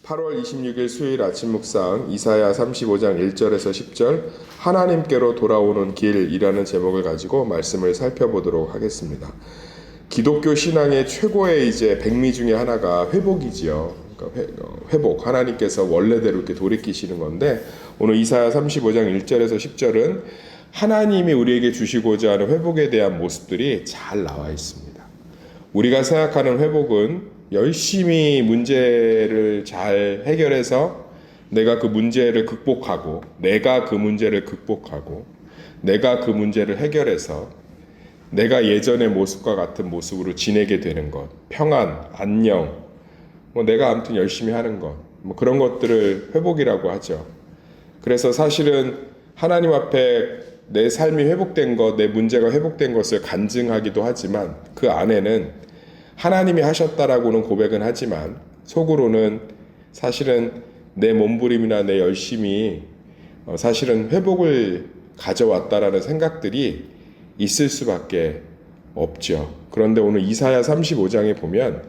8월 26일 수요일 아침 묵상 이사야 35장 1절에서 10절 하나님께로 돌아오는 길이라는 제목을 가지고 말씀을 살펴보도록 하겠습니다. 기독교 신앙의 최고의 백미 중에 하나가 회복이지요. 그러니까 회복, 하나님께서 원래대로 이렇게 돌이키시는 건데, 오늘 이사야 35장 1절에서 10절은 하나님이 우리에게 주시고자 하는 회복에 대한 모습들이 잘 나와 있습니다. 우리가 생각하는 회복은 열심히 문제를 잘 해결해서 내가 그 문제를 극복하고 내가 그 문제를 해결해서 내가 예전의 모습과 같은 모습으로 지내게 되는 것, 평안, 안녕, 내가 아무튼 열심히 하는 것, 그런 것들을 회복이라고 하죠. 그래서 사실은 하나님 앞에 내 삶이 회복된 것, 내 문제가 회복된 것을 간증하기도 하지만 그 안에는 하나님이 하셨다라고는 고백은 하지만 속으로는 사실은 내 몸부림이나 내 열심이 사실은 회복을 가져왔다라는 생각들이 있을 수밖에 없죠. 그런데 오늘 이사야 35장에 보면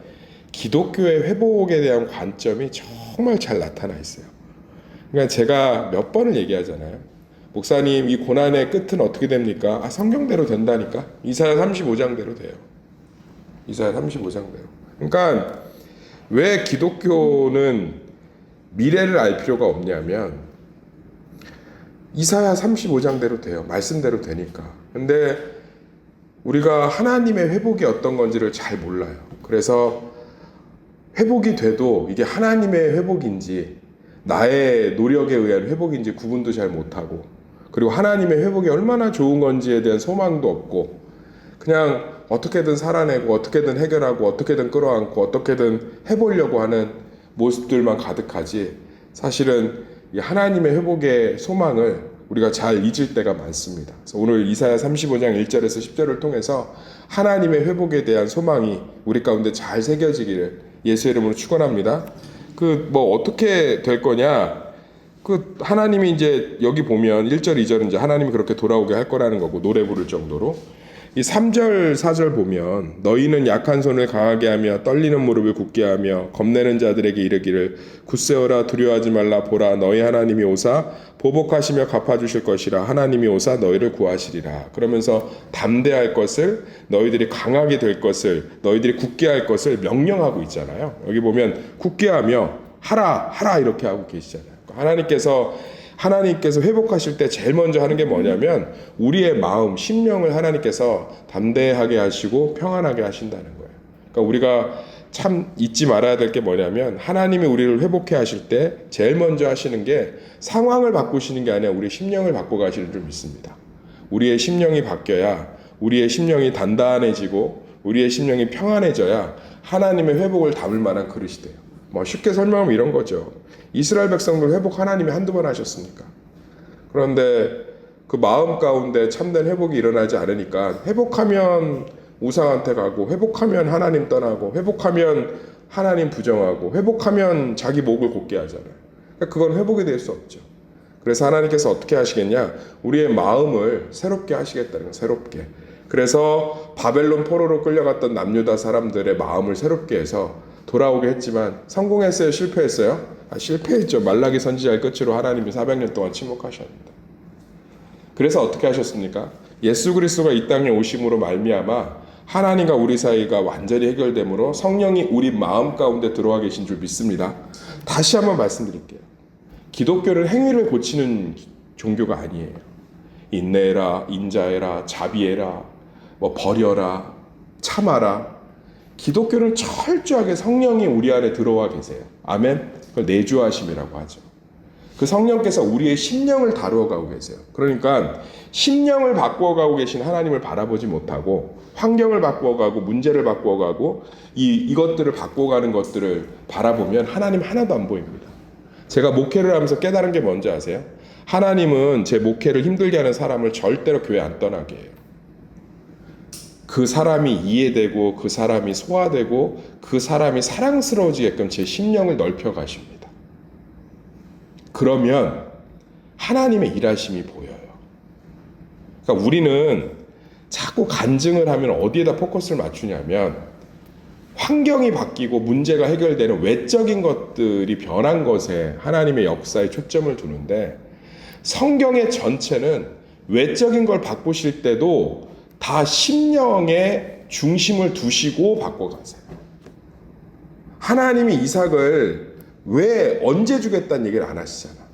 기독교의 회복에 대한 관점이 정말 잘 나타나 있어요. 그러니까 제가 몇 번을 얘기하잖아요. 목사님, 이 고난의 끝은 어떻게 됩니까? 성경대로 된다니까. 이사야 35장대로 돼요. 이사야 35장대로. 그러니까 왜 기독교는 미래를 알 필요가 없냐면 이사야 35장대로 돼요. 말씀대로 되니까. 근데 우리가 하나님의 회복이 어떤 건지를 잘 몰라요. 그래서 회복이 돼도 이게 하나님의 회복인지 나의 노력에 의한 회복인지 구분도 잘 못하고, 그리고 하나님의 회복이 얼마나 좋은 건지에 대한 소망도 없고, 그냥 어떻게든 살아내고 어떻게든 해결하고 어떻게든 끌어안고 어떻게든 해보려고 하는 모습들만 가득하지, 사실은 이 하나님의 회복의 소망을 우리가 잘 잊을 때가 많습니다. 그래서 오늘 이사야 35장 1절에서 10절을 통해서 하나님의 회복에 대한 소망이 우리 가운데 잘 새겨지기를 예수의 이름으로 축원합니다. 어떻게 될 거냐? 하나님이 여기 보면 1절, 2절은 하나님이 그렇게 돌아오게 할 거라는 거고, 노래 부를 정도로. 이 3절, 4절 보면 너희는 약한 손을 강하게 하며 떨리는 무릎을 굳게 하며 겁내는 자들에게 이르기를 굳세어라, 두려워하지 말라. 보라, 너희 하나님이 오사 보복하시며 갚아주실 것이라. 하나님이 오사 너희를 구하시리라. 그러면서 담대할 것을, 너희들이 강하게 될 것을, 너희들이 굳게 할 것을 명령하고 있잖아요. 여기 보면 굳게 하며 하라 이렇게 하고 계시잖아요. 하나님께서 회복하실 때 제일 먼저 하는 게 뭐냐면 우리의 마음, 심령을 하나님께서 담대하게 하시고 평안하게 하신다는 거예요. 그러니까 우리가 참 잊지 말아야 될 게 뭐냐면 하나님이 우리를 회복해 하실 때 제일 먼저 하시는 게 상황을 바꾸시는 게 아니라 우리 심령을 바꿔 가시는 줄 믿습니다. 우리의 심령이 바뀌어야, 우리의 심령이 단단해지고 우리의 심령이 평안해져야 하나님의 회복을 담을 만한 그릇이 돼요. 쉽게 설명하면 이런 거죠. 이스라엘 백성들 회복 하나님이 한두 번 하셨습니까? 그런데 그 마음 가운데 참된 회복이 일어나지 않으니까 회복하면 우상한테 가고, 회복하면 하나님 떠나고, 회복하면 하나님 부정하고, 회복하면 자기 목을 곧게 하잖아요. 그건 회복이 될 수 없죠. 그래서 하나님께서 어떻게 하시겠냐? 우리의 마음을 새롭게 하시겠다는 거예요. 새롭게. 그래서 바벨론 포로로 끌려갔던 남유다 사람들의 마음을 새롭게 해서 돌아오게 했지만 성공했어요? 실패했어요? 실패했죠. 말라기 선지자의 끝으로 하나님이 400년 동안 침묵하셨습니다. 그래서 어떻게 하셨습니까? 예수 그리스도가 이 땅에 오심으로 말미암아 하나님과 우리 사이가 완전히 해결되므로 성령이 우리 마음 가운데 들어와 계신 줄 믿습니다. 다시 한번 말씀드릴게요. 기독교는 행위를 고치는 종교가 아니에요. 인내해라, 인자해라, 자비해라, 버려라, 참아라. 기독교는 철저하게 성령이 우리 안에 들어와 계세요. 아멘. 그걸 내주하심이라고 하죠. 그 성령께서 우리의 심령을 다루어가고 계세요. 그러니까 심령을 바꾸어가고 계신 하나님을 바라보지 못하고 환경을 바꾸어가고 문제를 바꾸어가고 이것들을 바꾸어가는 것들을 바라보면 하나님 하나도 안 보입니다. 제가 목회를 하면서 깨달은 게 뭔지 아세요? 하나님은 제 목회를 힘들게 하는 사람을 절대로 교회 안 떠나게 해요. 그 사람이 이해되고 그 사람이 소화되고 그 사람이 사랑스러워지게끔 제 심령을 넓혀 가십니다. 그러면 하나님의 일하심이 보여요. 그러니까 우리는 자꾸 간증을 하면 어디에다 포커스를 맞추냐면 환경이 바뀌고 문제가 해결되는 외적인 것들이 변한 것에 하나님의 역사에 초점을 두는데, 성경의 전체는 외적인 걸 바꾸실 때도 다 심령의 중심을 두시고 바꿔가세요. 하나님이 이삭을 왜 언제 주겠다는 얘기를 안 하시잖아.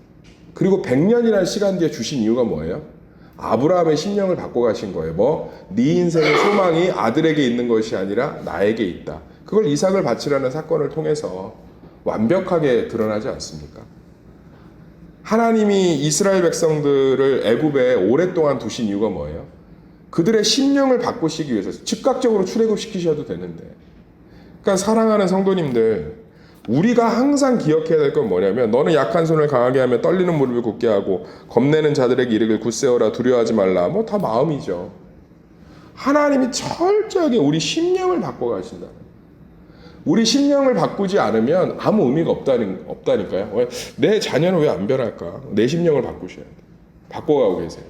그리고 100년이라는 시간 뒤에 주신 이유가 뭐예요? 아브라함의 심령을 바꿔가신 거예요. 네 인생의 소망이 아들에게 있는 것이 아니라 나에게 있다. 그걸 이삭을 바치라는 사건을 통해서 완벽하게 드러나지 않습니까? 하나님이 이스라엘 백성들을 애굽에 오랫동안 두신 이유가 뭐예요? 그들의 심령을 바꾸시기 위해서. 즉각적으로 출애굽시키셔도 되는데. 그러니까 사랑하는 성도님들, 우리가 항상 기억해야 될 건 뭐냐면, 너는 약한 손을 강하게 하며 떨리는 무릎을 굳게 하고 겁내는 자들에게 이르길 굳세어라 두려워하지 말라. 다 마음이죠. 하나님이 철저하게 우리 심령을 바꿔가신다. 우리 심령을 바꾸지 않으면 아무 의미가 없다니까요. 내 자녀는 왜 안 변할까? 내 심령을 바꾸셔야 돼. 바꿔가고 계세요.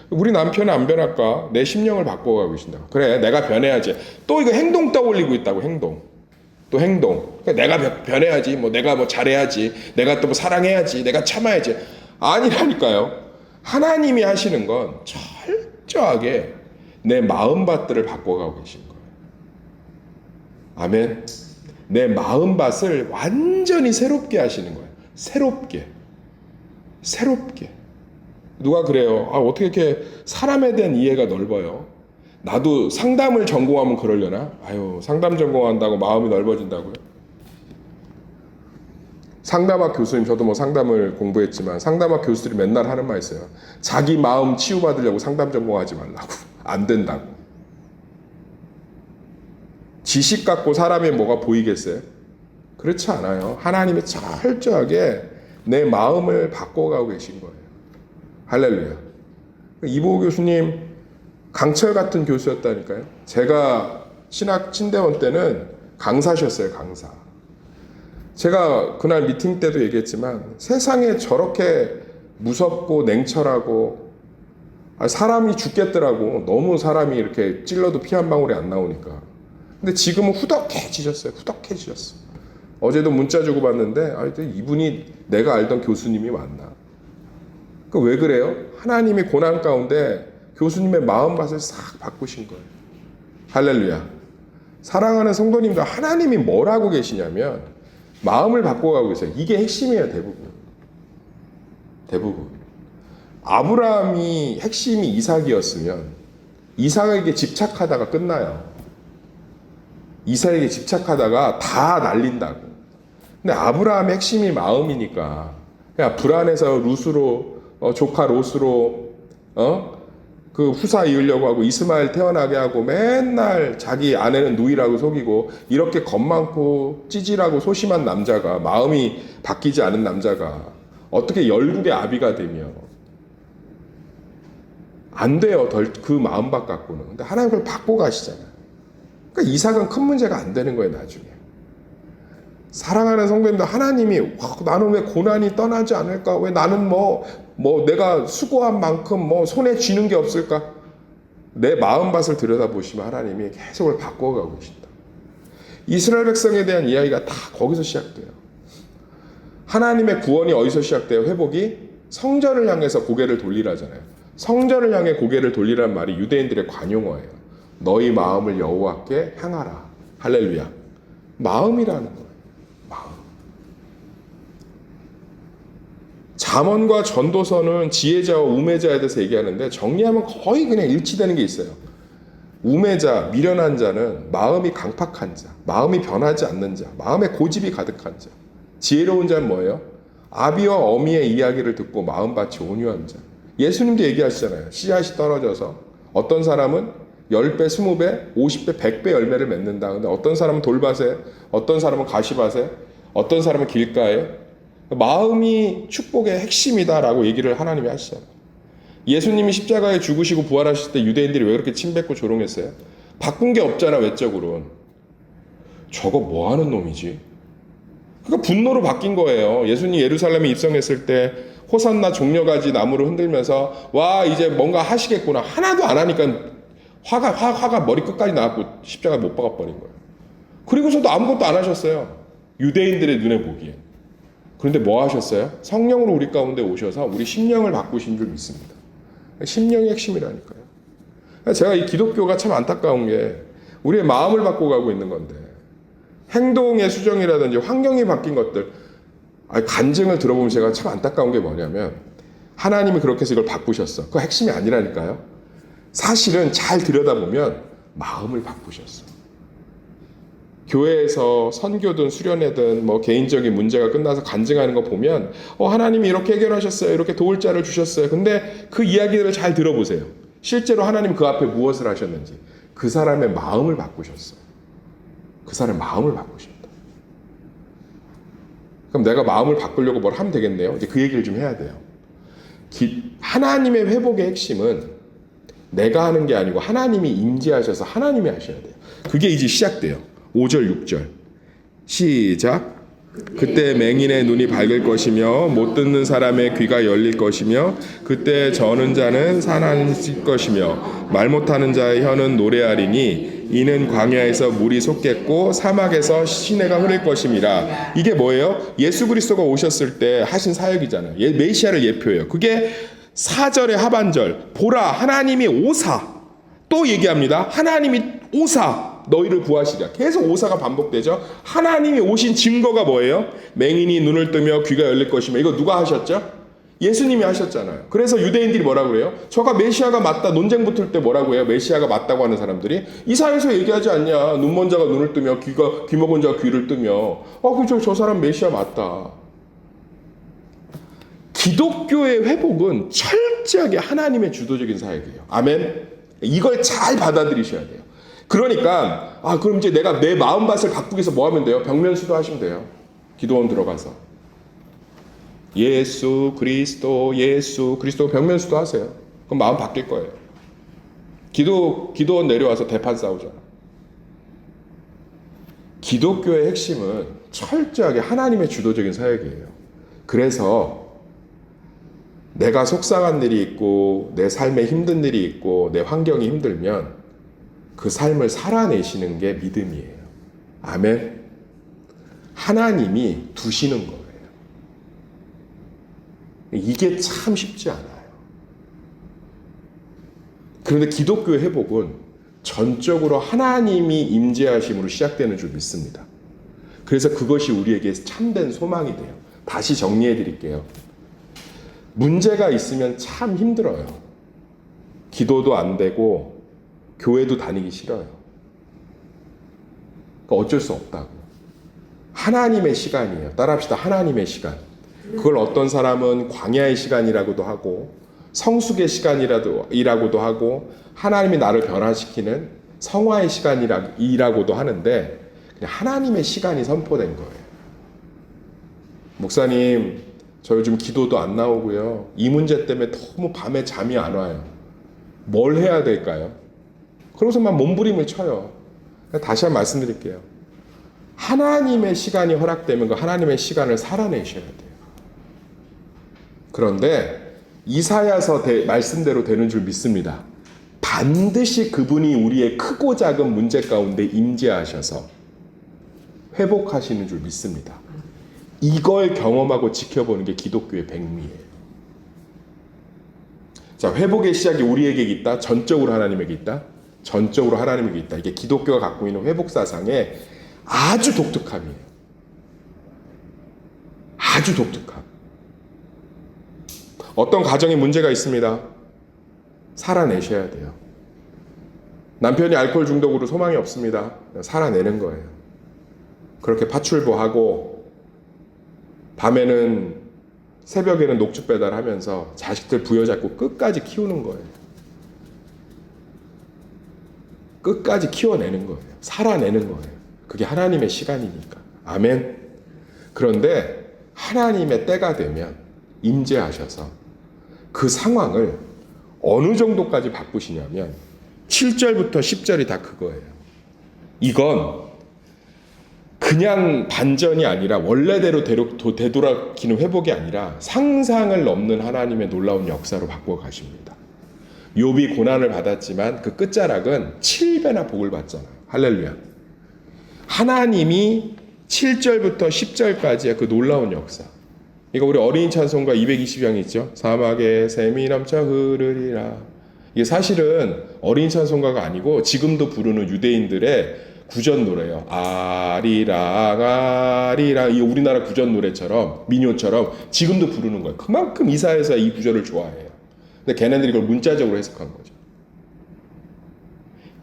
우리 남편은 안 변할까? 내 심령을 바꿔가고 계신다. 그래, 내가 변해야지. 또 이거 행동 떠올리고 있다고, 행동. 또 행동. 그러니까 내가 변해야지. 내가 잘해야지. 내가 또 사랑해야지. 내가 참아야지. 아니라니까요. 하나님이 하시는 건 철저하게 내 마음밭들을 바꿔가고 계신 거예요. 아멘. 내 마음밭을 완전히 새롭게 하시는 거예요. 새롭게. 누가 그래요? 어떻게 이렇게 사람에 대한 이해가 넓어요? 나도 상담을 전공하면 그러려나? 상담 전공한다고 마음이 넓어진다고요? 상담학 교수님, 저도 상담을 공부했지만 상담학 교수들이 맨날 하는 말 있어요. 자기 마음 치유받으려고 상담 전공하지 말라고. 안 된다고. 지식 갖고 사람이 뭐가 보이겠어요? 그렇지 않아요. 하나님이 철저하게 내 마음을 바꿔가고 계신 거예요. 할렐루야. 이보호 교수님 강철 같은 교수였다니까요. 제가 신학 친대원 때는 강사셨어요. 강사. 제가 그날 미팅 때도 얘기했지만 세상에 저렇게 무섭고 냉철하고 사람이 죽겠더라고. 너무 사람이 이렇게 찔러도 피 한 방울이 안 나오니까. 근데 지금은 후덕해지셨어요. 어제도 문자 주고 봤는데 이분이 내가 알던 교수님이 맞나? 왜 그래요? 하나님이 고난 가운데 교수님의 마음밭을 싹 바꾸신 거예요. 할렐루야. 사랑하는 성도님들, 하나님이 뭘 하고 계시냐면 마음을 바꿔가고 계세요. 이게 핵심이에요. 대부분. 아브라함이 핵심이 이삭이었으면 이삭에게 집착하다가 끝나요. 이삭에게 집착하다가 다 날린다고. 근데 아브라함의 핵심이 마음이니까 그냥 불안해서 룻으로 조카 롯으로 그 후사 이으려고 하고 이스마엘 태어나게 하고 맨날 자기 아내는 누이라고 속이고 이렇게 겁 많고 찌질하고 소심한 남자가, 마음이 바뀌지 않은 남자가 어떻게 열국의 아비가 되며 안 돼요. 그 마음밭 갖고는. 근데 하나님 그걸 바꿔 가시잖아요. 그러니까 이삭은 큰 문제가 안 되는 거예요. 나중에. 사랑하는 성도님들, 하나님이 나는 왜 고난이 떠나지 않을까? 왜 나는 내가 수고한 만큼 손에 쥐는 게 없을까? 내 마음밭을 들여다보시면 하나님이 계속 그걸 바꿔가고 계신다. 이스라엘 백성에 대한 이야기가 다 거기서 시작돼요. 하나님의 구원이 어디서 시작돼요? 회복이 성전을 향해서 고개를 돌리라잖아요. 성전을 향해 고개를 돌리라는 말이 유대인들의 관용어예요. 너희 마음을 여호와께 향하라. 할렐루야. 마음이라는 거예요. 마음. 잠언과 전도서는 지혜자와 우매자에 대해서 얘기하는데 정리하면 거의 그냥 일치되는 게 있어요. 우매자, 미련한 자는 마음이 강팍한 자, 마음이 변하지 않는 자, 마음에 고집이 가득한 자. 지혜로운 자는 뭐예요? 아비와 어미의 이야기를 듣고 마음밭이 온유한 자. 예수님도 얘기하시잖아요. 씨앗이 떨어져서 어떤 사람은 10배, 20배, 50배, 100배 열매를 맺는다. 근데 어떤 사람은 돌밭에, 어떤 사람은 가시밭에, 어떤 사람은 길가에. 마음이 축복의 핵심이다라고 얘기를 하나님이 하시잖아요. 예수님이 십자가에 죽으시고 부활하실 때 유대인들이 왜 그렇게 침뱉고 조롱했어요? 바꾼 게 없잖아, 외적으로는. 저거 뭐 하는 놈이지? 그러니까 분노로 바뀐 거예요. 예수님 예루살렘에 입성했을 때 호산나 종려가지 나무를 흔들면서 와 이제 뭔가 하시겠구나. 하나도 안 하니까 화가 머리 끝까지 나왔고 십자가에 못 박아버린 거예요. 그리고서도 아무것도 안 하셨어요. 유대인들의 눈에 보기에. 그런데 뭐 하셨어요? 성령으로 우리 가운데 오셔서 우리 심령을 바꾸신 줄 믿습니다. 심령이 핵심이라니까요. 제가 이 기독교가 참 안타까운 게 우리의 마음을 바꿔가고 있는 건데 행동의 수정이라든지 환경이 바뀐 것들 간증을 들어보면 제가 참 안타까운 게 뭐냐면 하나님이 그렇게 해서 이걸 바꾸셨어. 그거 핵심이 아니라니까요. 사실은 잘 들여다보면 마음을 바꾸셨어. 교회에서 선교든 수련회든 뭐 개인적인 문제가 끝나서 간증하는 거 보면 하나님이 이렇게 해결하셨어요. 이렇게 도울 자를 주셨어요. 근데 그 이야기들을 잘 들어보세요. 실제로 하나님 그 앞에 무엇을 하셨는지 그 사람의 마음을 바꾸셨어요. 그 사람의 마음을 바꾸셨다. 그럼 내가 마음을 바꾸려고 뭘 하면 되겠네요. 이제 그 얘기를 좀 해야 돼요. 하나님의 회복의 핵심은 내가 하는 게 아니고 하나님이 임재하셔서 하나님이 하셔야 돼요. 그게 이제 시작돼요. 5절 6절 시작. 그때 맹인의 눈이 밝을 것이며 못 듣는 사람의 귀가 열릴 것이며 그때 저는 자는 살아날 것이며 말 못하는 자의 혀는 노래하리니 이는 광야에서 물이 솟겠고 사막에서 시내가 흐를 것임이라. 이게 뭐예요? 예수 그리스도가 오셨을 때 하신 사역이잖아요. 메시아를 예표해요. 그게 4절의 하반절 보라 하나님이 오사 또 얘기합니다. 하나님이 오사 너희를 구하시리라. 계속 오사가 반복되죠. 하나님이 오신 증거가 뭐예요? 맹인이 눈을 뜨며 귀가 열릴 것이며 이거 누가 하셨죠? 예수님이 하셨잖아요. 그래서 유대인들이 뭐라고 그래요? 저가 메시아가 맞다 논쟁 붙을 때 뭐라고 해요? 메시아가 맞다고 하는 사람들이 이사야에서 얘기하지 않냐. 눈 먼 자가 눈을 뜨며 귀 먹은 자가 귀를 뜨며 저 사람 메시아 맞다. 기독교의 회복은 철저하게 하나님의 주도적인 사역이에요. 아멘. 이걸 잘 받아들이셔야 돼요. 그러니까 그럼 이제 내가 내 마음밭을 바꾸기 위해서 뭐 하면 돼요? 벽면수도 하시면 돼요. 기도원 들어가서 예수 그리스도 벽면수도 하세요. 그럼 마음 바뀔 거예요. 기도원 내려와서 대판 싸우잖아. 기독교의 핵심은 철저하게 하나님의 주도적인 사역이에요. 그래서 내가 속상한 일이 있고 내 삶에 힘든 일이 있고 내 환경이 힘들면 그 삶을 살아내시는 게 믿음이에요. 아멘. 하나님이 두시는 거예요. 이게 참 쉽지 않아요. 그런데 기독교의 회복은 전적으로 하나님이 임재하심으로 시작되는 줄 믿습니다. 그래서 그것이 우리에게 참된 소망이 돼요. 다시 정리해 드릴게요. 문제가 있으면 참 힘들어요. 기도도 안 되고 교회도 다니기 싫어요. 그러니까 어쩔 수 없다고. 하나님의 시간이에요. 따라합시다. 하나님의 시간. 그걸 어떤 사람은 광야의 시간이라고도 하고 성숙의 시간이라고도 하고 하나님이 나를 변화시키는 성화의 시간이라고도 하는데 그냥 하나님의 시간이 선포된 거예요. 목사님, 저 요즘 기도도 안 나오고요. 이 문제 때문에 너무 밤에 잠이 안 와요. 뭘 해야 될까요? 그러고서 막 몸부림을 쳐요. 다시 한번 말씀드릴게요. 하나님의 시간이 허락되면 그 하나님의 시간을 살아내셔야 돼요. 그런데 이사야서 말씀대로 되는 줄 믿습니다. 반드시 그분이 우리의 크고 작은 문제 가운데 임재하셔서 회복하시는 줄 믿습니다. 이걸 경험하고 지켜보는 게 기독교의 백미예요. 자, 회복의 시작이 우리에게 있다. 전적으로 하나님에게 있다. 전적으로 하나님에게 있다. 이게 기독교가 갖고 있는 회복 사상의 아주 독특함이에요. 아주 독특함. 어떤 가정에 문제가 있습니다. 살아내셔야 돼요. 남편이 알코올 중독으로 소망이 없습니다. 살아내는 거예요. 그렇게 파출부하고 밤에는 새벽에는 녹즙 배달하면서 자식들 부여잡고 끝까지 키우는 거예요. 끝까지 키워내는 거예요. 살아내는 거예요. 그게 하나님의 시간이니까. 아멘. 그런데 하나님의 때가 되면 임재하셔서 그 상황을 어느 정도까지 바꾸시냐면 7절부터 10절이 다 그거예요. 이건 그냥 반전이 아니라 원래대로 되돌아기는 회복이 아니라 상상을 넘는 하나님의 놀라운 역사로 바꾸어 가십니다. 욥이 고난을 받았지만 그 끝자락은 7배나 복을 받잖아요. 할렐루야. 하나님이 7절부터 10절까지의 그 놀라운 역사. 이거 우리 어린이 찬송가 220장 있죠. 사막에 샘이 넘쳐 흐르리라. 이게 사실은 어린이 찬송가가 아니고 지금도 부르는 유대인들의 구전 노래예요. 아리랑 아리랑. 이 우리나라 구전 노래처럼 민요처럼 지금도 부르는 거예요. 그만큼 이사야서 이 구절을 좋아해요. 근데 걔네들이 이걸 문자적으로 해석한 거죠.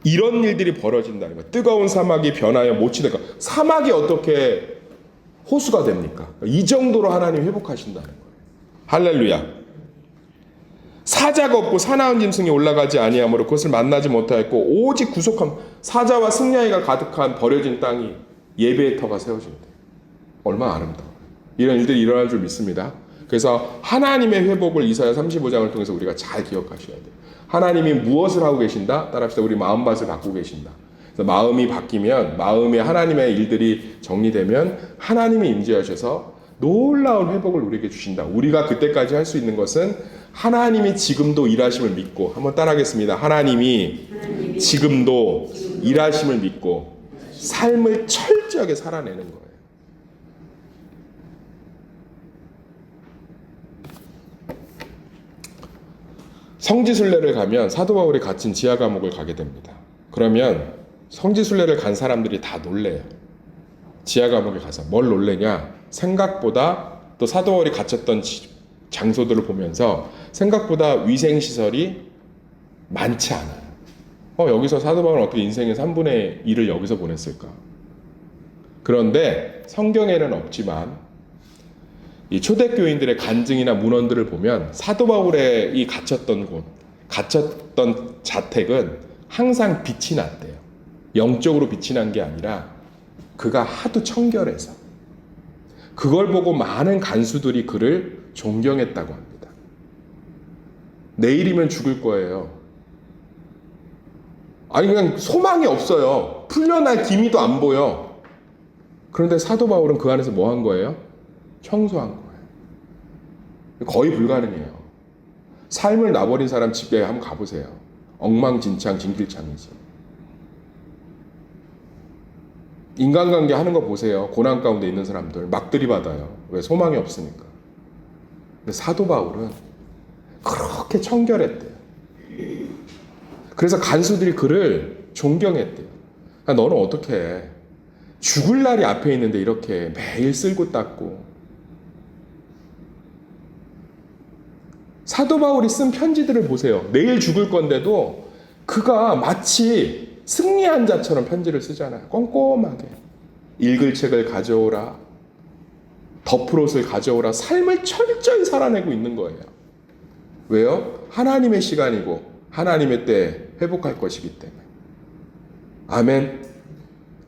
이런 일들이 벌어진다는 거예요. 뜨거운 사막이 변하여 못이 될까? 사막이 어떻게 호수가 됩니까? 이 정도로 하나님이 회복하신다는 거예요. 할렐루야. 사자가 없고 사나운 짐승이 올라가지 아니하므로 그것을 만나지 못하였고 오직 구속함 사자와 승냥이가 가득한 버려진 땅이 예배의 터가 세워진대. 얼마나 아름다워요. 이런 일들이 일어날 줄 믿습니다. 그래서 하나님의 회복을 이사야 35장을 통해서 우리가 잘 기억하셔야 돼요. 하나님이 무엇을 하고 계신다? 따라합시다. 우리 마음밭을 바꾸고 계신다. 그래서 마음이 바뀌면 마음에 하나님의 일들이 정리되면 하나님이 임재하셔서 놀라운 회복을 우리에게 주신다. 우리가 그때까지 할 수 있는 것은 하나님이 지금도 일하심을 믿고 한번 따라하겠습니다. 하나님이 지금도 일하심을 믿고 삶을 철저하게 살아내는 거예요. 성지순례를 가면 사도 바울이 갇힌 지하 감옥을 가게 됩니다. 그러면 성지순례를 간 사람들이 다 놀래요. 지하 감옥에 가서 뭘 놀래냐? 생각보다 또 사도 바울이 갇혔던 장소들을 보면서 생각보다 위생시설이 많지 않아요. 여기서 사도 바울은 어떻게 인생의 3분의 1을 여기서 보냈을까? 그런데 성경에는 없지만 이 초대교인들의 간증이나 문헌들을 보면 사도 바울의 이 갇혔던 곳, 갇혔던 자택은 항상 빛이 났대요. 영적으로 빛이 난 게 아니라 그가 하도 청결해서 그걸 보고 많은 간수들이 그를 존경했다고 합니다. 내일이면 죽을 거예요. 아니 그냥 소망이 없어요. 풀려날 기미도 안 보여. 그런데 사도 바울은 그 안에서 뭐 한 거예요? 청소한 거예요. 거의 불가능해요. 삶을 놔버린 사람 집에 한번 가보세요. 엉망진창 진길창이지. 인간관계 하는 거 보세요. 고난 가운데 있는 사람들 막 들이받아요. 왜? 소망이 없으니까. 근데 사도 바울은 그렇게 청결했대요. 그래서 간수들이 그를 존경했대요. 너는 어떻게 해? 죽을 날이 앞에 있는데 이렇게 매일 쓸고 닦고. 사도 바울이 쓴 편지들을 보세요. 내일 죽을 건데도 그가 마치 승리한 자처럼 편지를 쓰잖아요. 꼼꼼하게. 읽을 책을 가져오라. 덮을 옷을 가져오라. 삶을 철저히 살아내고 있는 거예요. 왜요? 하나님의 시간이고 하나님의 때에 회복할 것이기 때문에. 아멘.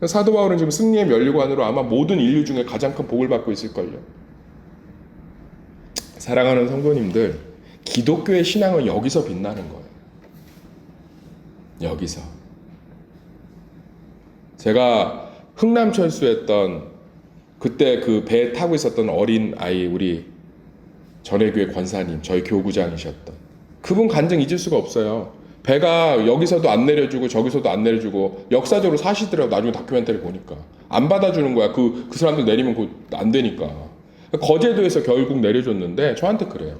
사도 바울은 지금 승리의 면류관으로 아마 모든 인류 중에 가장 큰 복을 받고 있을걸요. 사랑하는 성도님들, 기독교의 신앙은 여기서 빛나는 거예요. 여기서. 제가 흥남철수했던 그때 그 배에 타고 있었던 어린 아이, 우리 전해교회 권사님, 저희 교구장이셨던 그분 간증 잊을 수가 없어요. 배가 여기서도 안 내려주고 저기서도 안 내려주고 역사적으로 사시더라고. 나중에 다큐멘터리 보니까 안 받아주는 거야. 그 사람들 내리면 그거 안 되니까. 거제도에서 결국 내려줬는데 저한테 그래요.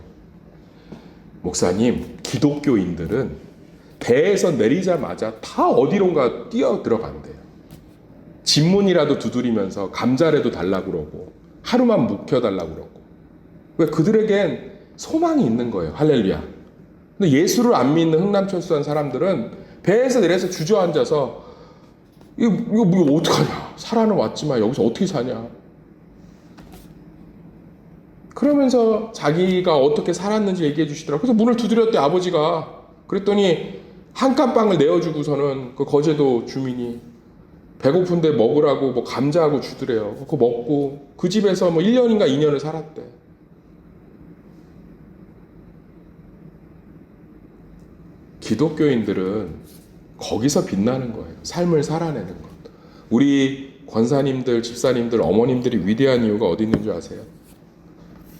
목사님, 기독교인들은 배에서 내리자마자 다 어디론가 뛰어 들어간대요. 진문이라도 두드리면서 감자라도 달라고 그러고 하루만 묵혀달라고 그러고. 왜? 그들에겐 소망이 있는 거예요. 할렐루야. 근데 예수를 안 믿는 흥남철수한 사람들은 배에서 내려서 주저앉아서 이거 뭐 어떡하냐. 살아는 왔지만 여기서 어떻게 사냐. 그러면서 자기가 어떻게 살았는지 얘기해 주시더라고요. 그래서 문을 두드렸대, 아버지가. 그랬더니 한 칸빵을 내어주고서는 그 거제도 주민이 배고픈데 먹으라고 뭐 감자하고 주더래요. 그거 먹고 그 집에서 뭐 1년인가 2년을 살았대. 기독교인들은 거기서 빛나는 거예요. 삶을 살아내는 것. 우리 권사님들, 집사님들, 어머님들이 위대한 이유가 어디 있는 줄 아세요?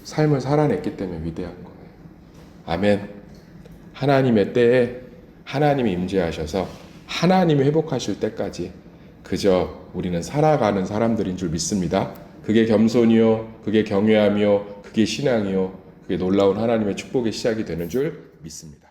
삶을 살아냈기 때문에 위대한 거예요. 아멘. 하나님의 때에 하나님이 임재하셔서 하나님이 회복하실 때까지 그저 우리는 살아가는 사람들인 줄 믿습니다. 그게 겸손이요, 그게 경외함이요, 그게 신앙이요, 그게 놀라운 하나님의 축복의 시작이 되는 줄 믿습니다.